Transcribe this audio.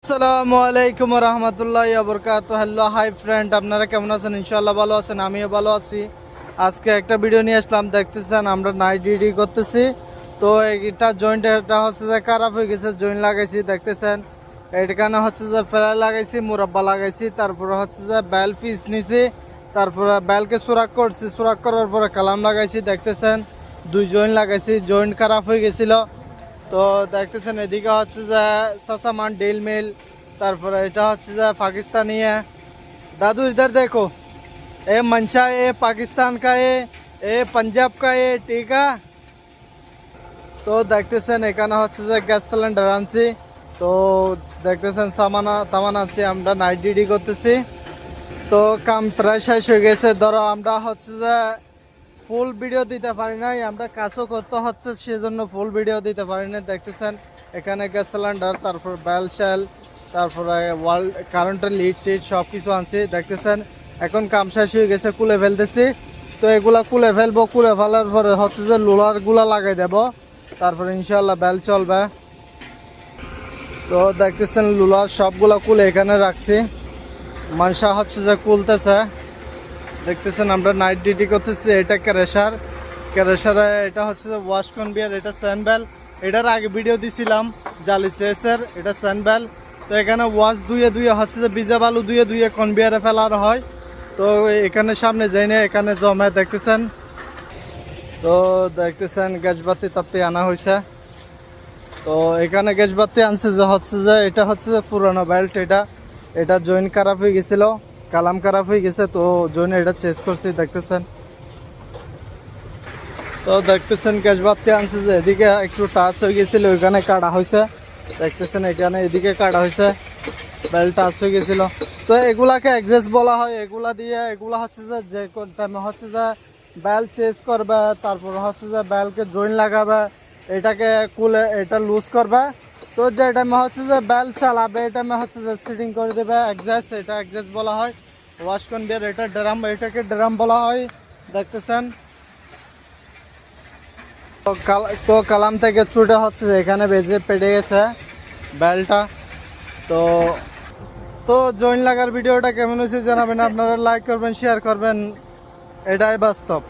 আসসালামু আলাইকুম ওয়া রাহমাতুল্লাহি ওয়া বারাকাতুহু। হ্যালো হাই ফ্রেন্ড, আপনারা কেমন আছেন? ইনশাআল্লাহ ভালো আছেন, আমিও ভালো আছি। আজকে একটা ভিডিও নিয়ে আসলাম, দেখতেছেন আমরা নাইট ডিউটি করতেছি। তো এটা জয়েন্ট, এটা হচ্ছে যে খারাপ হয়ে গেছে, জয়েন্ট লাগাইছি দেখতেছেন। এখানে হচ্ছে যে ফেলাই লাগাইছি, মুরাব্বা লাগাইছি, তারপরে হচ্ছে যে বেল পিস নিছি, তারপরে বেলকে সুরাক করছি, সুরাক করার পরে কালাম লাগাইছি দেখতেছেন। দুই জয়েন্ট লাগাইছি, জয়েন্ট খারাপ হয়ে গেছিল। তো দেখতেছেন এদিকে হচ্ছে যে সাসামান ডেল মিল, তারপরে এটা হচ্ছে যে पाकिस्तानी है। दादू इधर देखो, ये मंशा है पाकिस्तान का, ये पंजाब का, ये ठीक है। তো দেখতেছেন এখানে হচ্ছে যে গ্যাস সিলিন্ডার আনছি। তো দেখতেছেন সামানা তামান আনছি, আমরা নাইট ডিউটি করতেছি। তো কাম প্রায় শেষ হয়ে গেছে। ধরো আমরা হচ্ছে যে ফুল ভিডিও দিতে পারি নাই, আমরা কাজও করতে হচ্ছে, সেজন্য ফুল ভিডিও দিতে পারি না। দেখতেছেন এখানে গ্যাস সিলিন্ডার, তারপর বেল শেল, তারপরে ওয়াল কারেন্টের লিড টিড সব কিছু আনছি দেখতেছেন। এখন কাম শেষ হয়ে গেছে, খুলে ফেলতেছি। তো এগুলা খুলে ফেলবো, খুলে ফেলার পরে হচ্ছে যে লোলারগুলা লাগাই দেব, তারপরে ইনশাল্লাহ বেল চলবে। তো দেখতেছেন লোলার সবগুলা খুলে এখানে রাখছি, মানসা হচ্ছে যে খুলতেছে। দেখতেছেন আমরা নাইট ডিউটি করতেছি। এটা ক্যারেসারে, এটা হচ্ছে যে ওয়াশ কনভিয়ার, এটা স্যান্ডবেল। এটার আগে ভিডিও দিছিলাম জালি চেসের, এটা স্যান্ডবেল। তো এখানে ওয়াশ ধুয়ে ধুয়ে হচ্ছে যে ভিজা বালু ধুয়ে ধুয়ে কনভিয়ারে ফেলার হয়। তো এখানে সামনে যাই না, এখানে জমে দেখতেছেন। তো দেখতেছেন গ্যাস বাতি তাতে আনা হয়েছে। তো এখানে গ্যাস বাতি আনছে যে হচ্ছে যে এটা হচ্ছে যে পুরানো বেল্ট, এটা জয়েন্ট খারাপ হয়ে গেছিল, কালাম খারাপ হয়ে গেছে। তো জয়েন্ট এটা চেঞ্জ করছি দেখতেছেন। তো দেখতেছেন গ্যাস বাতি আনছে যে এদিকে একটু টাচ হয়ে গেছিল, ওইখানে কাটা হয়েছে দেখতেছেন। এখানে এদিকে কাটা হয়েছে, বেল্ট টাচ হয়ে গেছিল। তো এগুলাকে অ্যাডজাস্ট বলা হয়। এগুলা দিয়ে এগুলা হচ্ছে যে টাইমে হচ্ছে যে বেল চেঞ্জ করবে, তারপর হচ্ছে যে বেলকে জয়েন্ট লাগাবে, এটাকে খুলে এটা লুজ করবে। তো যে টাইমে হচ্ছে যে বেল চালাবে, এই টাইমে হচ্ছে যে সিটিং করে দেবে অ্যাডজাস্ট, এটা অ্যাডজাস্ট বলা হয়। ওয়াশ কনভিয়ার, এটা ড্রাম, এটাকে ড্রাম বলা হয় দেখতেছেন। তো কালাম থেকে ছুটে হচ্ছে যে এখানে বেজে পেটে গেছে বেলটা। তো তো জয়েন্ট লাগার ভিডিওটা কেমন হয়েছে জানাবেন, আপনারা লাইক করবেন, শেয়ার করবেন, এটাই বাস্তব।